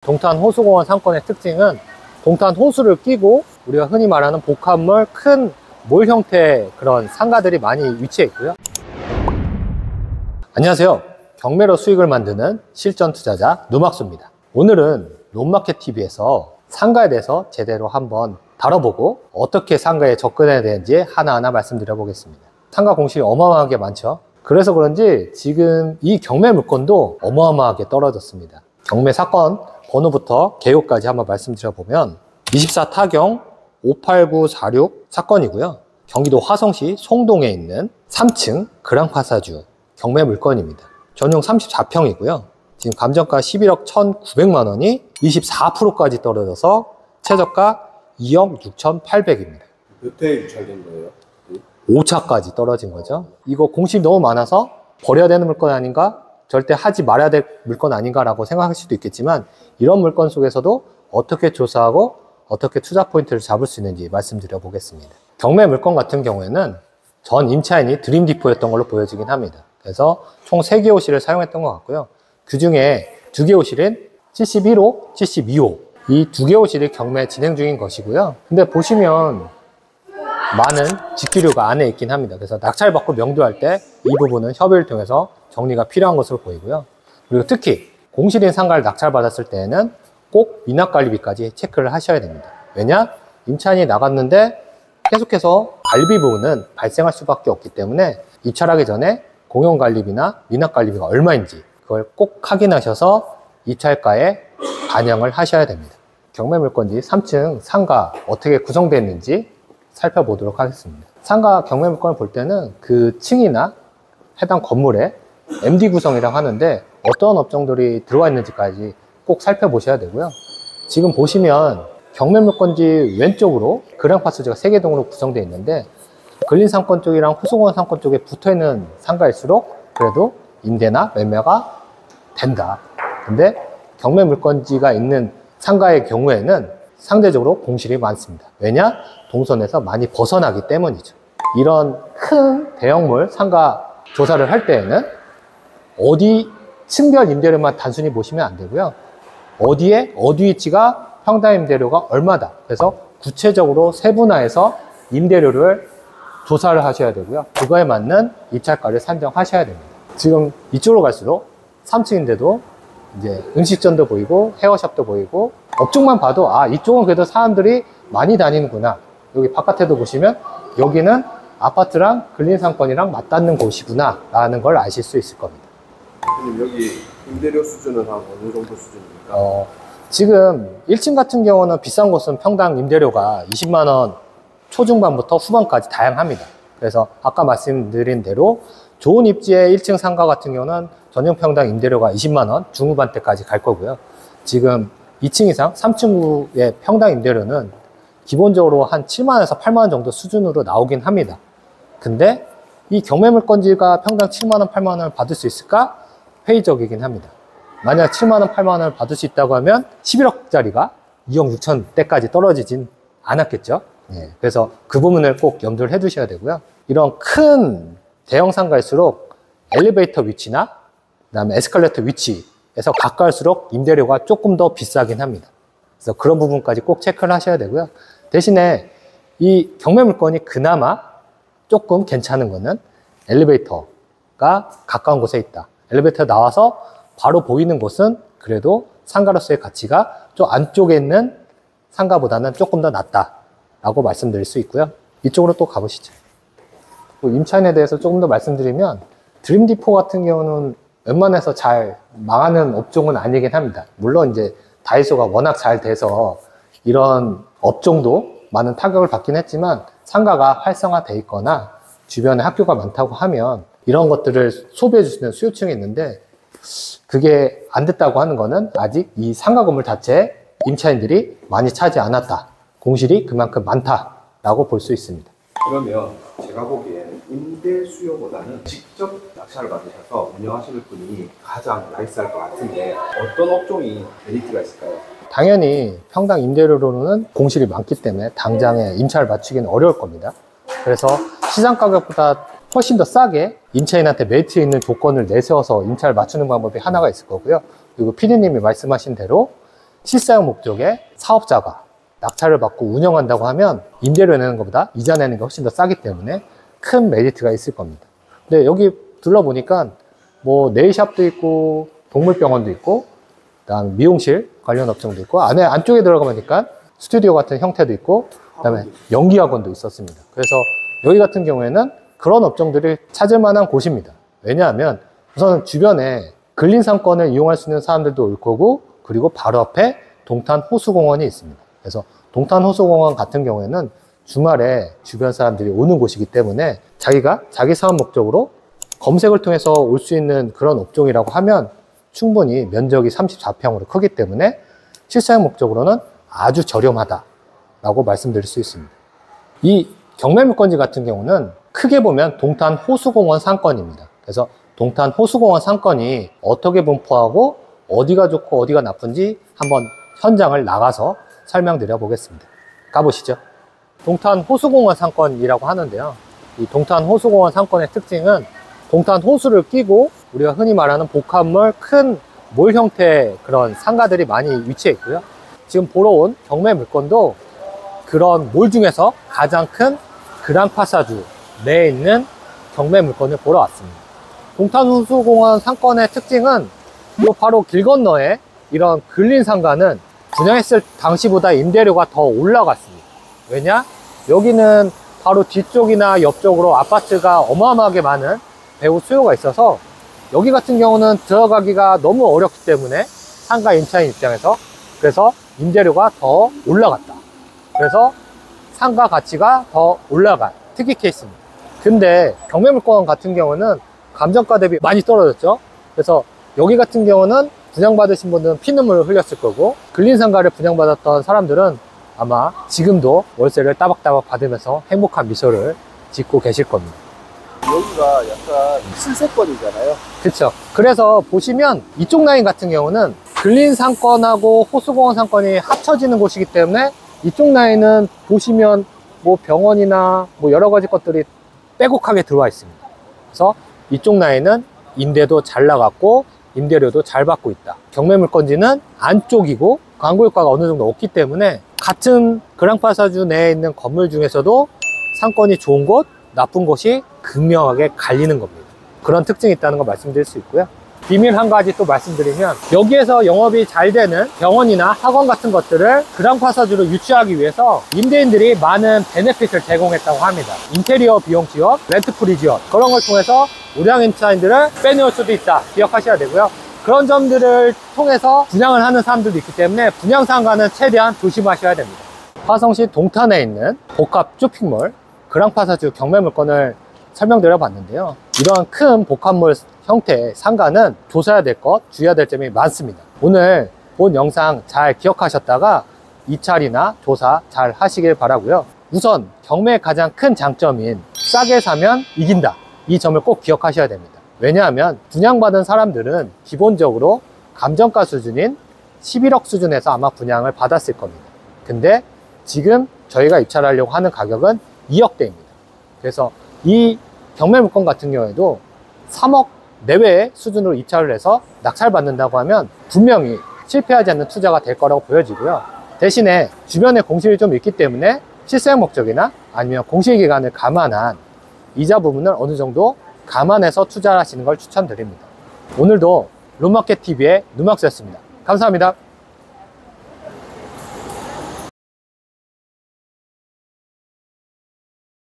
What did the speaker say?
동탄 호수공원 상권의 특징은 동탄 호수를 끼고 우리가 흔히 말하는 복합몰, 큰 몰 형태의 그런 상가들이 많이 위치해 있고요. 안녕하세요. 경매로 수익을 만드는 실전 투자자 누막수입니다. 오늘은 롯마켓TV에서 상가에 대해서 제대로 한번 다뤄보고 어떻게 상가에 접근해야 되는지 하나하나 말씀드려 보겠습니다. 상가 공실이 어마어마하게 많죠. 그래서 그런지 지금 이 경매 물건도 어마어마하게 떨어졌습니다. 경매 사건 번호부터 개요까지 한번 말씀드려보면 24 타경 58946 사건이고요. 경기도 화성시 송동에 있는 3층 그랑파사주 경매 물건입니다. 전용 34평이고요. 지금 감정가 11억 1,900만 원이 24%까지 떨어져서 최저가 2억 6,800입니다. 몇 회에 유찰된 거예요? 5차까지 떨어진 거죠. 이거 공실이 너무 많아서 버려야 되는 물건 아닌가? 절대 하지 말아야 될 물건 아닌가 라고 생각할 수도 있겠지만, 이런 물건 속에서도 어떻게 조사하고 어떻게 투자 포인트를 잡을 수 있는지 말씀드려 보겠습니다. 경매 물건 같은 경우에는 전 임차인이 드림디포였던 걸로 보여지긴 합니다. 그래서 총 3개 호실을 사용했던 것 같고요. 그 중에 2개 호실은 71호, 72호 이 2개 호실이 경매 진행 중인 것이고요. 근데 보시면 많은 직기류가 안에 있긴 합니다. 그래서 낙찰받고 명도할 때 이 부분은 협의를 통해서 정리가 필요한 것으로 보이고요. 그리고 특히 공실인 상가를 낙찰받았을 때에는 꼭 미납관리비까지 체크를 하셔야 됩니다. 왜냐? 임차인이 나갔는데 계속해서 관리비 부분은 발생할 수밖에 없기 때문에 입찰하기 전에 공용관리비나 미납관리비가 얼마인지 그걸 꼭 확인하셔서 입찰가에 반영을 하셔야 됩니다. 경매 물건지 3층 상가 어떻게 구성되어 있는지 살펴보도록 하겠습니다. 상가 경매 물건을 볼 때는 그 층이나 해당 건물에 MD 구성이라고 하는데 어떤 업종들이 들어와 있는지까지 꼭 살펴보셔야 되고요. 지금 보시면 경매 물건지 왼쪽으로 그랑파스지가 3개 동으로 구성되어 있는데, 근린 상권 쪽이랑 호수공원 상권 쪽에 붙어 있는 상가일수록 그래도 임대나 매매가 된다. 근데 경매 물건지가 있는 상가의 경우에는 상대적으로 공실이 많습니다. 왜냐? 동선에서 많이 벗어나기 때문이죠. 이런 큰 대형몰 상가 조사를 할 때에는 어디 층별 임대료만 단순히 보시면 안 되고요. 어디에 어디 위치가 평당 임대료가 얼마다. 그래서 구체적으로 세분화해서 임대료를 조사를 하셔야 되고요. 그거에 맞는 입찰가를 산정하셔야 됩니다. 지금 이쪽으로 갈수록 3층인데도 이제 음식점도 보이고 헤어샵도 보이고, 업종만 봐도 아, 이쪽은 그래도 사람들이 많이 다니는구나. 여기 바깥에도 보시면 여기는 아파트랑 근린상권이랑 맞닿는 곳이구나 라는 걸 아실 수 있을 겁니다. 선생님, 여기 임대료 수준은 한 어느 정도 수준입니까? 지금 1층 같은 경우는 비싼 곳은 평당 임대료가 20만 원 초중반부터 후반까지 다양합니다. 그래서 아까 말씀드린 대로 좋은 입지의 1층 상가 같은 경우는 전용 평당 임대료가 20만 원 중후반대까지 갈 거고요. 지금 2층 이상 3층의 평당 임대료는 기본적으로 한 7만 원에서 8만 원 정도 수준으로 나오긴 합니다. 근데 이 경매 물건지가 평당 7만 원, 8만 원을 받을 수 있을까? 회의적이긴 합니다. 만약 7만 원, 8만 원을 받을 수 있다고 하면 11억짜리가 2억 6천대까지 떨어지진 않았겠죠. 예, 그래서 그 부분을 꼭 염두를 해두셔야 되고요. 이런 큰 대형 상가일수록 엘리베이터 위치나 그다음에 에스컬레이터 위치에서 가까울수록 임대료가 조금 더 비싸긴 합니다. 그래서 그런 부분까지 꼭 체크를 하셔야 되고요. 대신에 이 경매 물건이 그나마 조금 괜찮은 거는 엘리베이터가 가까운 곳에 있다. 엘리베이터 나와서 바로 보이는 곳은 그래도 상가로서의 가치가 좀 안쪽에 있는 상가보다는 조금 더 낫다라고 말씀드릴 수 있고요. 이쪽으로 또 가보시죠. 임차인에 대해서 조금 더 말씀드리면, 드림디포 같은 경우는 웬만해서 잘 망하는 업종은 아니긴 합니다. 물론 이제 다이소가 워낙 잘 돼서 이런 업종도 많은 타격을 받긴 했지만, 상가가 활성화돼 있거나 주변에 학교가 많다고 하면 이런 것들을 소비해 주시는 수요층이 있는데, 그게 안 됐다고 하는 거는 아직 이 상가 건물 자체에 임차인들이 많이 차지 않았다. 공실이 그만큼 많다라고 볼 수 있습니다. 그러면 제가 보기에는 임대 수요보다는 직접 낙찰을 받으셔서 운영하시는 분이 가장 나이스할 것 같은데, 어떤 업종이 메리트가 있을까요? 당연히 평당 임대료로는 공실이 많기 때문에 당장에 임차를 맞추기는 어려울 겁니다. 그래서 시장 가격보다 훨씬 더 싸게 임차인한테 메리트 있는 조건을 내세워서 임차를 맞추는 방법이 하나가 있을 거고요. 그리고 피디님이 말씀하신 대로 실사용 목적의 사업자가 낙찰을 받고 운영한다고 하면 임대료 내는 것보다 이자 내는 게 훨씬 더 싸기 때문에 큰 메리트가 있을 겁니다. 근데 여기 둘러보니까 뭐 네일샵도 있고 동물병원도 있고 그다음 미용실 관련 업종도 있고 안쪽에 들어가보니까 스튜디오 같은 형태도 있고 그다음에 연기학원도 있었습니다. 그래서 여기 같은 경우에는 그런 업종들이 찾을 만한 곳입니다. 왜냐하면 우선 주변에 근린상권을 이용할 수 있는 사람들도 올 거고 그리고 바로 앞에 동탄 호수공원이 있습니다. 그래서 동탄 호수공원 같은 경우에는 주말에 주변 사람들이 오는 곳이기 때문에 자기가 자기 사업 목적으로 검색을 통해서 올 수 있는 그런 업종이라고 하면 충분히 면적이 34평으로 크기 때문에 실사용 목적으로는 아주 저렴하다라고 말씀드릴 수 있습니다. 이 경매물건지 같은 경우는 크게 보면 동탄 호수공원 상권입니다. 그래서 동탄 호수공원 상권이 어떻게 분포하고 어디가 좋고 어디가 나쁜지 한번 현장을 나가서 설명드려 보겠습니다. 가보시죠. 동탄 호수공원 상권이라고 하는데요. 이 동탄 호수공원 상권의 특징은 동탄 호수를 끼고 우리가 흔히 말하는 복합물 큰 몰 형태의 그런 상가들이 많이 위치해 있고요. 지금 보러 온 경매 물건도 그런 몰 중에서 가장 큰 그랑파사주 내에 있는 경매 물건을 보러 왔습니다. 동탄 호수공원 상권의 특징은 바로 길 건너에 이런 근린상가는 분양했을 당시보다 임대료가 더 올라갔습니다. 왜냐? 여기는 바로 뒤쪽이나 옆쪽으로 아파트가 어마어마하게 많은 배후 수요가 있어서 여기 같은 경우는 들어가기가 너무 어렵기 때문에 상가 임차인 입장에서 그래서 임대료가 더 올라갔다. 그래서 상가 가치가 더 올라간 특이 케이스입니다. 근데 경매물건 같은 경우는 감정가 대비 많이 떨어졌죠. 그래서 여기 같은 경우는 분양받으신 분들은 피눈물을 흘렸을 거고 근린상가를 분양받았던 사람들은 아마 지금도 월세를 따박따박 받으면서 행복한 미소를 짓고 계실 겁니다. 여기가 약간 신세권이잖아요. 그렇죠. 그래서 보시면 이쪽 라인 같은 경우는 근린상권하고 호수공원 상권이 합쳐지는 곳이기 때문에 이쪽 라인은 보시면 뭐 병원이나 뭐 여러 가지 것들이 빼곡하게 들어와 있습니다. 그래서 이쪽 라인은 임대도 잘 나갔고 임대료도 잘 받고 있다. 경매물건지는 안쪽이고 광고효과가 어느 정도 없기 때문에 같은 그랑파사주 내에 있는 건물 중에서도 상권이 좋은 곳, 나쁜 곳이 극명하게 갈리는 겁니다. 그런 특징이 있다는 거 말씀드릴 수 있고요. 비밀 한 가지 또 말씀드리면 여기에서 영업이 잘 되는 병원이나 학원 같은 것들을 그랑파사주로 유치하기 위해서 임대인들이 많은 베네핏을 제공했다고 합니다. 인테리어 비용 지원, 렌트 프리 지원 그런 걸 통해서 우량 임차인들을 빼놓을 수도 있다. 기억하셔야 되고요. 그런 점들을 통해서 분양을 하는 사람들도 있기 때문에 분양 상가는 최대한 조심하셔야 됩니다. 화성시 동탄에 있는 복합 쇼핑몰 그랑파사주 경매물건을 설명드려 봤는데요. 이러한 큰 복합몰 형태의 상가는 조사해야 될 것, 주의해야 될 점이 많습니다. 오늘 본 영상 잘 기억하셨다가 입찰이나 조사 잘 하시길 바라고요. 우선 경매의 가장 큰 장점인 싸게 사면 이긴다. 이 점을 꼭 기억하셔야 됩니다. 왜냐하면 분양받은 사람들은 기본적으로 감정가 수준인 11억 수준에서 아마 분양을 받았을 겁니다. 근데 지금 저희가 입찰하려고 하는 가격은 2억대입니다. 그래서 이 경매물건 같은 경우에도 3억 내외의 수준으로 입찰을 해서 낙찰받는다고 하면 분명히 실패하지 않는 투자가 될 거라고 보여지고요. 대신에 주변에 공실이 좀 있기 때문에 실사용 목적이나 아니면 공실기간을 감안한 이자 부분을 어느 정도 감안해서 투자하시는 걸 추천드립니다. 오늘도 룸마켓TV의 누막수였습니다. 감사합니다.